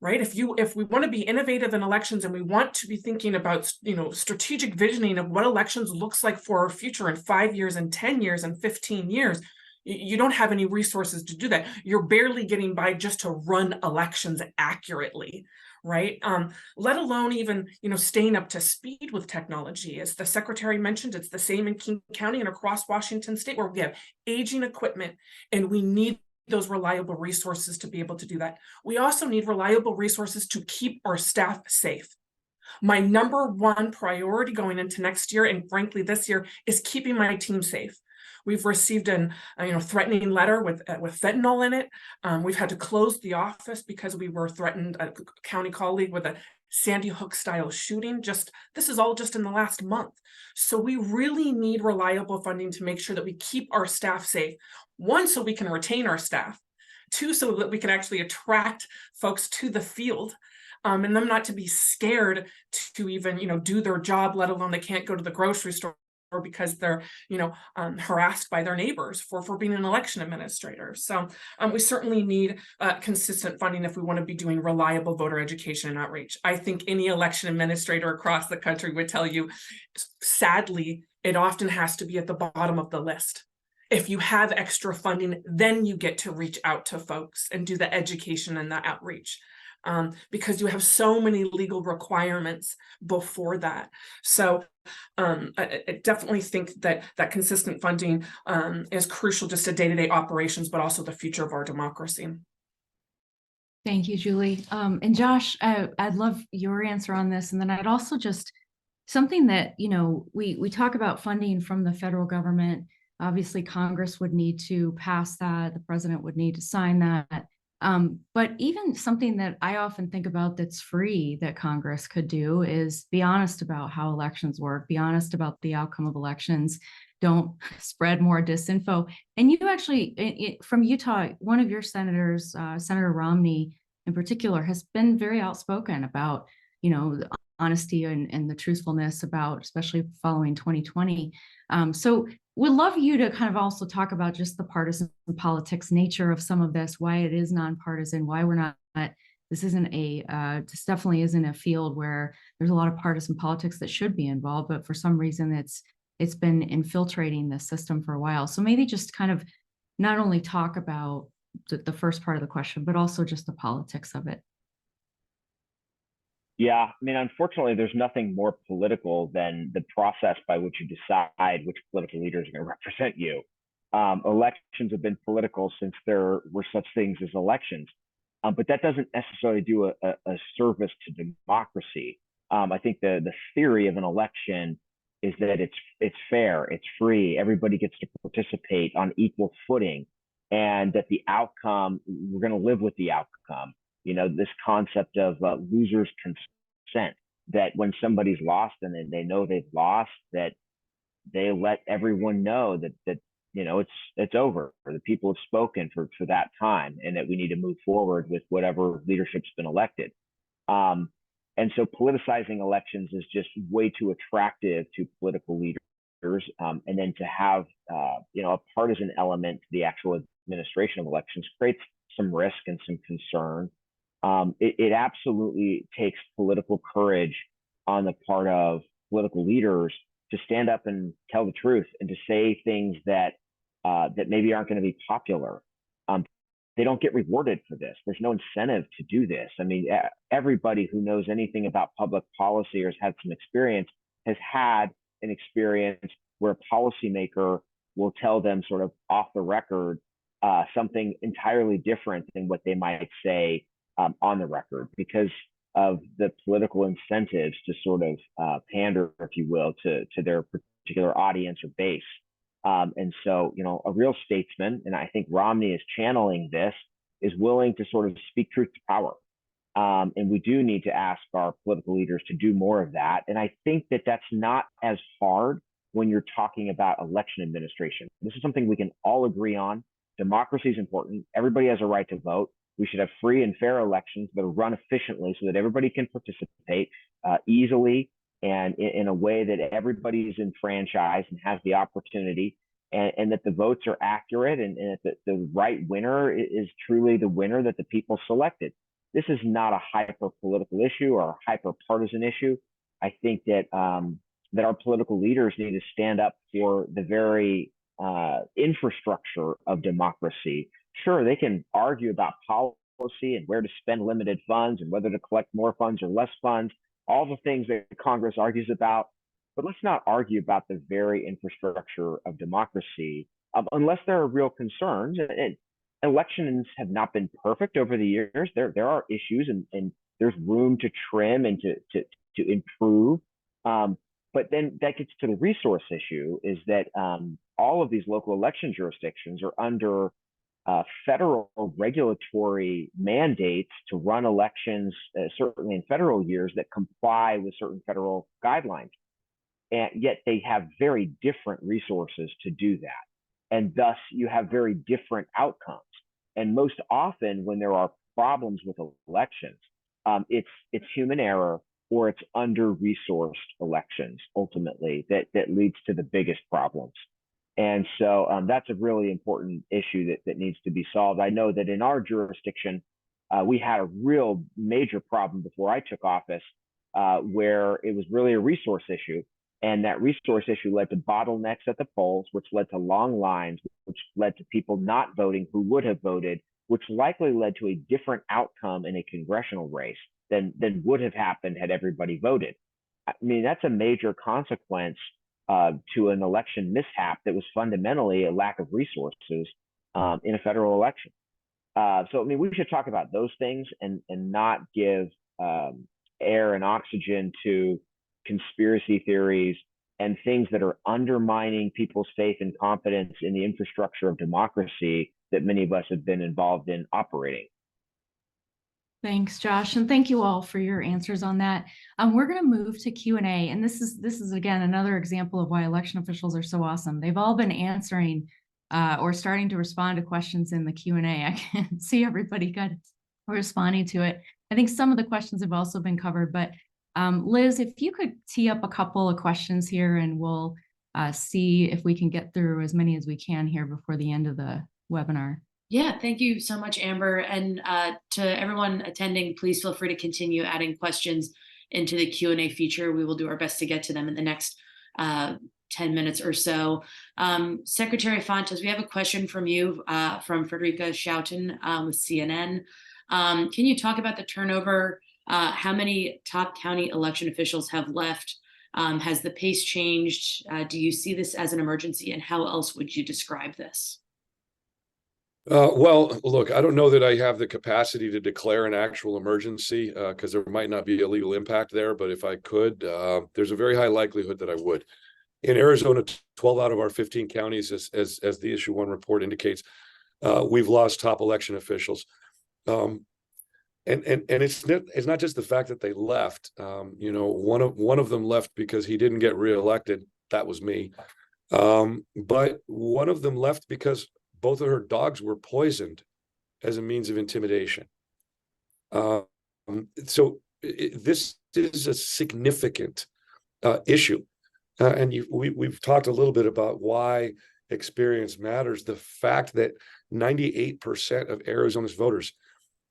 Right? If we want to be innovative in elections and we want to be thinking about, strategic visioning of what elections looks like for our future in 5 years and 10 years and 15 years, you don't have any resources to do that. You're barely getting by just to run elections accurately, right? Let alone even, staying up to speed with technology. As the secretary mentioned, it's the same in King County and across Washington state, where we have aging equipment and we need those reliable resources to be able to do that. We also need reliable resources to keep our staff safe. My number one priority going into next year, and frankly this year, is keeping my team safe. We've received an threatening letter with fentanyl in it. We've had to close the office because we were threatened, a county colleague, with a Sandy Hook style shooting. This is all just in the last month. So we really need reliable funding to make sure that we keep our staff safe. 1, so we can retain our staff. 2, so that we can actually attract folks to the field, and them not to be scared to even, do their job, let alone they can't go to the grocery store because they're, harassed by their neighbors for being an election administrator. So we certainly need consistent funding if we want to be doing reliable voter education and outreach. I think any election administrator across the country would tell you, sadly, it often has to be at the bottom of the list. If you have extra funding, then you get to reach out to folks and do the education and the outreach. Because you have so many legal requirements before that. So I definitely think that consistent funding is crucial just to day-to-day operations, but also the future of our democracy. Thank you, Julie. And Josh, I'd love your answer on this. And then I'd also just, something that, we talk about funding from the federal government. Obviously, Congress would need to pass that. The president would need to sign that. But even something that I often think about that's free that Congress could do is be honest about how elections work, be honest about the outcome of elections, don't spread more disinfo. And you actually, from Utah, one of your senators, Senator Romney in particular, has been very outspoken about, the honesty and the truthfulness about, especially following 2020. So we'd love you to kind of also talk about just the partisan politics nature of some of this, why it is nonpartisan, why we're not this definitely isn't a field where there's a lot of partisan politics that should be involved, but for some reason it's been infiltrating the system for a while. So maybe just kind of not only talk about the first part of the question, but also just the politics of it. Yeah, I mean, unfortunately, there's nothing more political than the process by which you decide which political leaders are going to represent you. Elections have been political since there were such things as elections, but that doesn't necessarily do a service to democracy. I think the theory of an election is that it's fair, it's free, everybody gets to participate on equal footing, and that the outcome, we're going to live with the outcome. You know, this concept of losers consent, that when somebody's lost and they know they've lost, that they let everyone know that you know it's over, or the people have spoken for that time, and that we need to move forward with whatever leadership's been elected. And so politicizing elections is just way too attractive to political leaders. And then to have you know, a partisan element to the actual administration of elections creates some risk and some concern. It absolutely takes political courage on the part of political leaders to stand up and tell the truth and to say things that that maybe aren't going to be popular. They don't get rewarded for this. There's no incentive to do this. I mean, everybody who knows anything about public policy or has had some experience has had an experience where a policymaker will tell them sort of off the record something entirely different than what they might say on the record, because of the political incentives to sort of pander, if you will, to their particular audience or base. And so, you know, a real statesman, and I think Romney is channeling this, is willing to sort of speak truth to power. And we do need to ask our political leaders to do more of that. And I think that that's not as hard when you're talking about election administration. This is something we can all agree on. Democracy is important. Everybody has a right to vote. We should have free and fair elections that are run efficiently so that everybody can participate easily and in a way that everybody is enfranchised and has the opportunity, and that the votes are accurate, and that the right winner is truly the winner that the people selected. This is not a hyper political issue or a hyper partisan issue. I think that that our political leaders need to stand up for the very infrastructure of democracy. Sure, they can argue about policy and where to spend limited funds and whether to collect more funds or less funds, all the things that Congress argues about. But let's not argue about the very infrastructure of democracy unless there are real concerns. And elections have not been perfect over the years. There are issues, and there's room to trim and to improve. But then that gets to the resource issue, is that all of these local election jurisdictions are under federal regulatory mandates to run elections, certainly in federal years, that comply with certain federal guidelines. And yet they have very different resources to do that. And thus you have very different outcomes. And most often when there are problems with elections, it's human error, or it's under-resourced elections ultimately that leads to the biggest problems. And so that's a really important issue that needs to be solved. I know that in our jurisdiction, we had a real major problem before I took office, where it was really a resource issue. And that resource issue led to bottlenecks at the polls, which led to long lines, which led to people not voting who would have voted, which likely led to a different outcome in a congressional race than would have happened had everybody voted. I mean, that's a major consequence to an election mishap that was fundamentally a lack of resources in a federal election. So, I mean, we should talk about those things and not give air and oxygen to conspiracy theories and things that are undermining people's faith and confidence in the infrastructure of democracy that many of us have been involved in operating. Thanks, Josh, and thank you all for your answers on that. We're going to move to Q&A, and this is again another example of why election officials are so awesome. They've all been answering or starting to respond to questions in the Q&A. I can see everybody kind of responding to it. I think some of the questions have also been covered, but Liz, if you could tee up a couple of questions here, and we'll see if we can get through as many as we can here before the end of the webinar. Yeah, thank you so much, Amber. And to everyone attending, please feel free to continue adding questions into the Q&A feature. We will do our best to get to them in the next 10 minutes or so. Secretary Fontes, we have a question from you from Frederica Schouten with CNN. Can you talk about the turnover? How many top county election officials have left? Has the pace changed? Do you see this as an emergency, and how else would you describe this? Well, look, I don't know that I have the capacity to declare an actual emergency because there might not be a legal impact there. But if I could, there's a very high likelihood that I would. In Arizona, 12 out of our 15 counties, as the issue one report indicates, we've lost top election officials. And it's not just the fact that they left. One of them left because he didn't get reelected. That was me. But one of them left because both of her dogs were poisoned as a means of intimidation. So this is a significant issue. And we've talked a little bit about why experience matters. The fact that 98% of Arizona's voters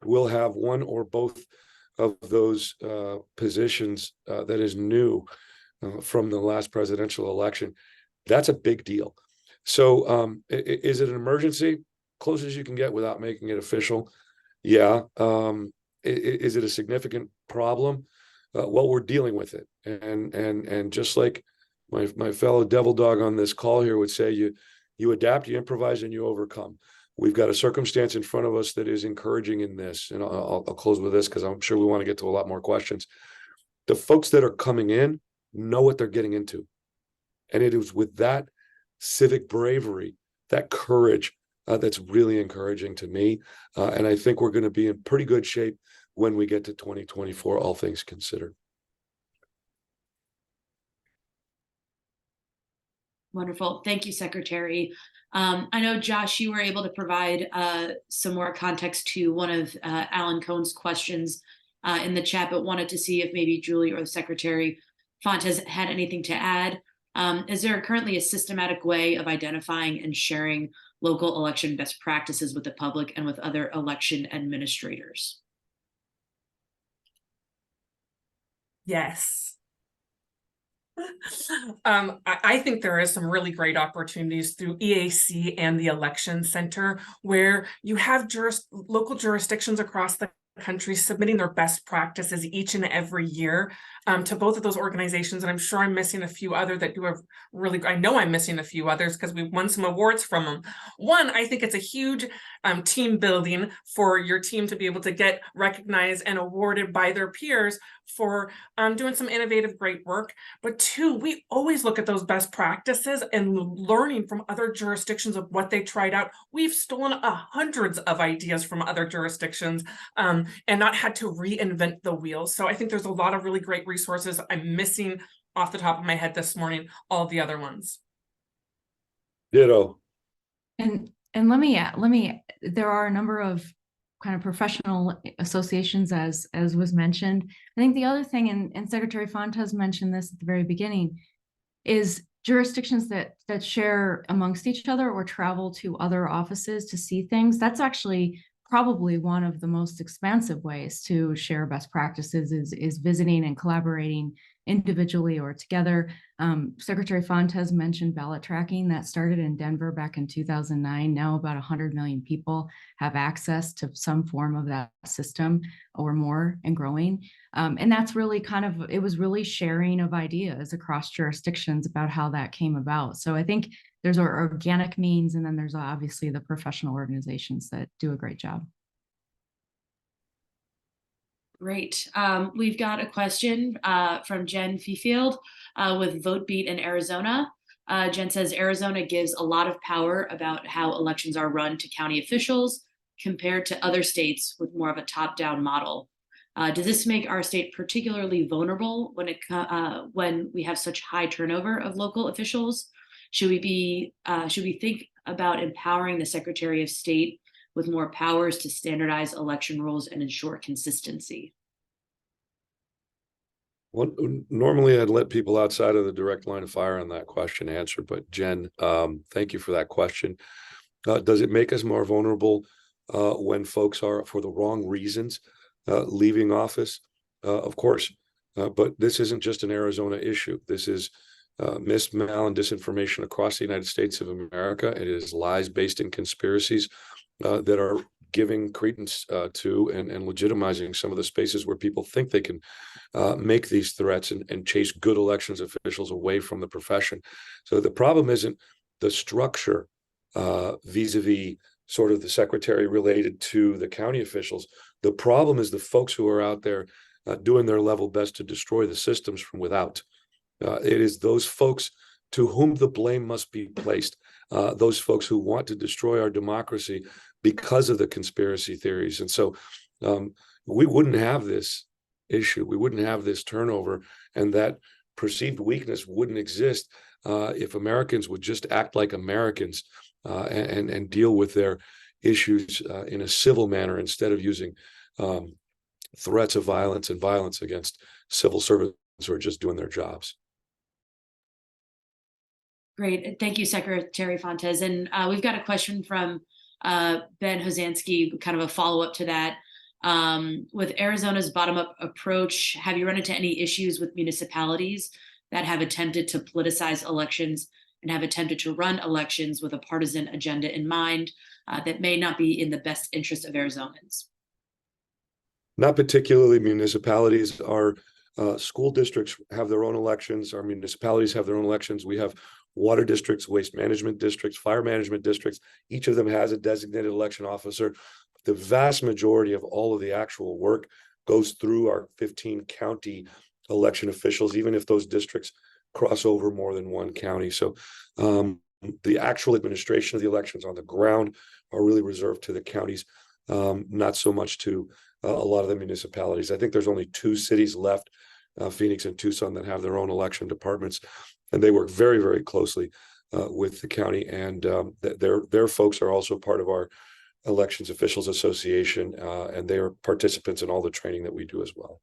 will have one or both of those positions that is new from the last presidential election, that's a big deal. So is it an emergency? Close as you can get without making it official. Yeah. Is it a significant problem? Well, we're dealing with it. And just like my fellow devil dog on this call here would say, you adapt, you improvise, and you overcome. We've got a circumstance in front of us that is encouraging in this. And I'll close with this because I'm sure we want to get to a lot more questions. The folks that are coming in know what they're getting into. And it is with that civic bravery, that courage, that's really encouraging to me. And I think we're going to be in pretty good shape when we get to 2024, all things considered. Wonderful. Thank you, Secretary. I know, Josh, you were able to provide some more context to one of Alan Cohn's questions in the chat, but wanted to see if maybe Julie or the Secretary Fontes had anything to add. Is there currently a systematic way of identifying and sharing local election best practices with the public and with other election administrators? Yes. I think there is some really great opportunities through EAC and the Election Center where you have local jurisdictions across the country submitting their best practices each and every year to both of those organizations. And I'm sure I'm missing a few other that do a really, I know I'm missing a few others because we've won some awards from them. One, I think it's a huge team building for your team to be able to get recognized and awarded by their peers for doing some innovative, great work. But two, we always look at those best practices and learning from other jurisdictions of what they tried out. We've stolen hundreds of ideas from other jurisdictions and not had to reinvent the wheel. So I think there's a lot of really great resources. I'm missing off the top of my head this morning all the other ones. Ditto. And let me, there are a number of kind of professional associations as was mentioned. I think the other thing, and Secretary Fontes mentioned this at the very beginning, is jurisdictions that share amongst each other or travel to other offices to see things. That's actually probably one of the most expansive ways to share best practices is visiting and collaborating individually or together. Secretary Fontes mentioned ballot tracking that started in Denver back in 2009. Now about 100 million people have access to some form of that system or more and growing. And that's really it was really sharing of ideas across jurisdictions about how that came about. So I think there's our organic means, and then there's obviously the professional organizations that do a great job. Great. We've got a question from Jen Fifield with VoteBeat in Arizona. Jen says, Arizona gives a lot of power about how elections are run to county officials compared to other states with more of a top-down model. Does this make our state particularly vulnerable when we have such high turnover of local officials? Should we think about empowering the Secretary of State with more powers to standardize election rules and ensure consistency? Well, normally I'd let people outside of the direct line of fire on that question answer, but Jen, thank you for that question. Does it make us more vulnerable when folks are, for the wrong reasons, leaving office? Of course. But this isn't just an Arizona issue. This is mis, mal, and disinformation across the United States of America. It is lies based in conspiracies that are giving credence to and legitimizing some of the spaces where people think they can make these threats and chase good elections officials away from the profession. So the problem isn't the structure vis-a-vis sort of the secretary related to the county officials. The problem is the folks who are out there doing their level best to destroy the systems from without. It is those folks to whom the blame must be placed, those folks who want to destroy our democracy because of the conspiracy theories. And so we wouldn't have this issue. We wouldn't have this turnover, and that perceived weakness wouldn't exist if Americans would just act like Americans and deal with their issues in a civil manner instead of using threats of violence and violence against civil servants who are just doing their jobs. Great. Thank you, Secretary Fontes. And we've got a question from Ben Hosansky, kind of a follow-up to that. With Arizona's bottom-up approach, have you run into any issues with municipalities that have attempted to politicize elections and have attempted to run elections with a partisan agenda in mind that may not be in the best interest of Arizonans? Not particularly. Municipalities. Our school districts have their own elections. Our municipalities have their own elections. We have water districts, waste management districts, fire management districts. Each of them has a designated election officer. The vast majority of all of the actual work goes through our 15 county election officials, even if those districts cross over more than one county. So the actual administration of the elections on the ground are really reserved to the counties, not so much to a lot of the municipalities. I think there's only 2 cities left, Phoenix and Tucson, that have their own election departments, and they work very, very closely with the county. And their folks are also part of our Elections Officials Association, and they are participants in all the training that we do as well.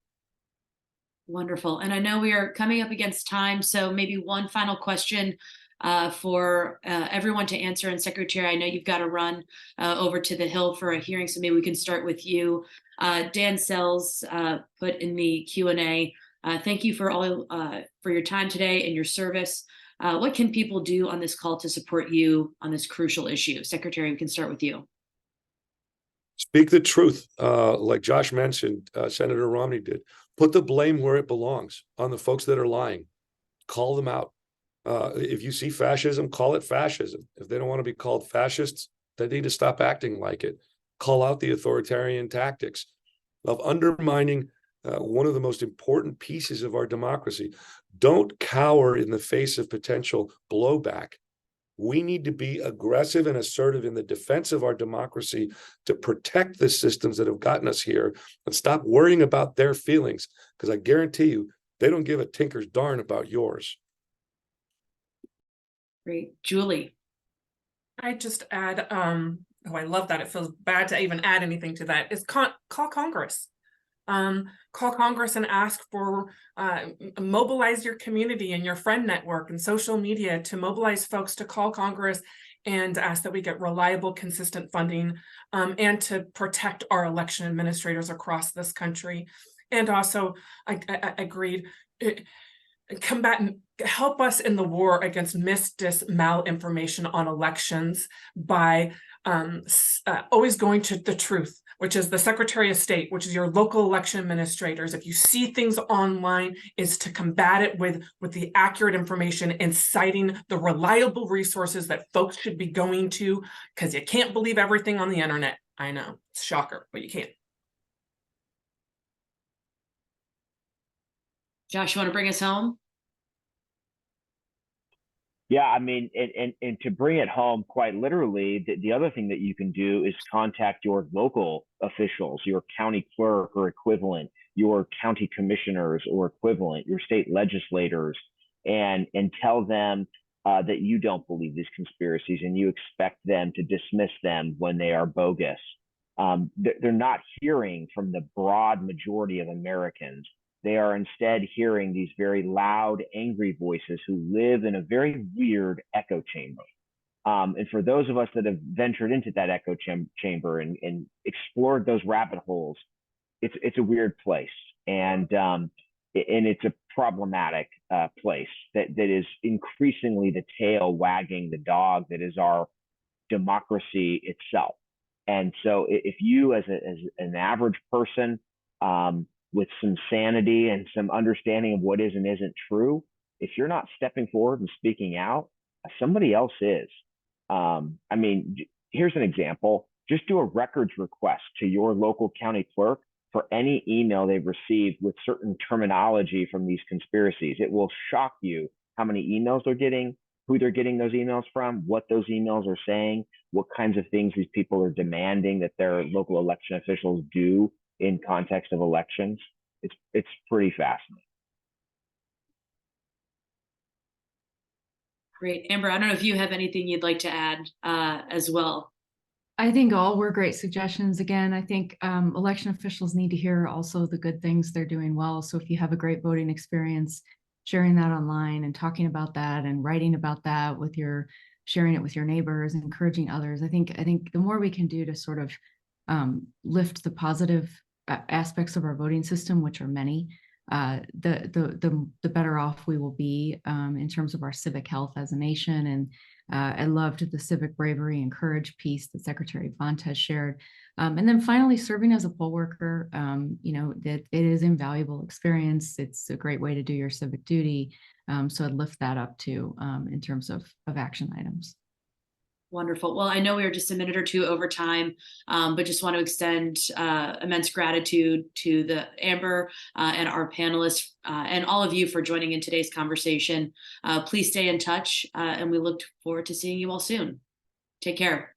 Wonderful. And I know we are coming up against time, so maybe one final question for everyone to answer. And Secretary, I know you've got to run over to the Hill for a hearing, so maybe we can start with you. Dan Sells put in the Q&A, thank you for all for your time today and your service. What can people do on this call to support you on this crucial issue? Secretary, we can start with you. Speak the truth, like Josh mentioned, Senator Romney did. Put the blame where it belongs, on the folks that are lying. Call them out. If you see fascism, call it fascism. If they don't want to be called fascists, they need to stop acting like it. Call out the authoritarian tactics of undermining one of the most important pieces of our democracy. Don't cower in the face of potential blowback. We need to be aggressive and assertive in the defense of our democracy to protect the systems that have gotten us here, and stop worrying about their feelings, because I guarantee you, they don't give a tinker's darn about yours. Great. Julie. I just add, oh, I love that. It feels bad to even add anything to that. Is call Congress. Call Congress and ask for, mobilize your community and your friend network and social media to mobilize folks to call Congress and ask that we get reliable, consistent funding, and to protect our election administrators across this country. And also, I agreed, help us in the war against malinformation on elections by always going to the truth, which is the Secretary of State, which is your local election administrators. If you see things online, is to combat it with the accurate information and citing the reliable resources that folks should be going to, because you can't believe everything on the internet. I know, it's a shocker, but you can't. Josh, you want to bring us home? Yeah, I mean, and to bring it home quite literally, the other thing that you can do is contact your local officials, your county clerk or equivalent, your county commissioners or equivalent, your state legislators, and tell them that you don't believe these conspiracies and you expect them to dismiss them when they are bogus. They're not hearing from the broad majority of Americans. They are instead hearing these very loud, angry voices who live in a very weird echo chamber. And for those of us that have ventured into that echo chamber and explored those rabbit holes, it's a weird place, and it's a problematic place that is increasingly the tail wagging the dog that is our democracy itself. And so if you as an average person with some sanity and some understanding of what is and isn't true, if you're not stepping forward and speaking out, somebody else is. I mean, here's an example. Just do a records request to your local county clerk for any email they've received with certain terminology from these conspiracies. It will shock you how many emails they're getting, who they're getting those emails from, what those emails are saying, what kinds of things these people are demanding that their local election officials do in context of elections. It's pretty fascinating. Great. Amber, I don't know if you have anything you'd like to add as well. I think all were great suggestions. Again, I think election officials need to hear also the good things they're doing well. So if you have a great voting experience, sharing that online and talking about that and writing about that with sharing it with your neighbors, encouraging others. I think the more we can do to sort of lift the positive aspects of our voting system, which are many, the better off we will be in terms of our civic health as a nation. And I loved the civic bravery and courage piece that Secretary Fontes shared. And then finally, serving as a poll worker, that it is invaluable experience. It's a great way to do your civic duty. So I'd lift that up too in terms of action items. Wonderful. Well, I know we were just a minute or two over time, but just want to extend immense gratitude to the Amber and our panelists and all of you for joining in today's conversation. Please stay in touch, and we look forward to seeing you all soon. Take care.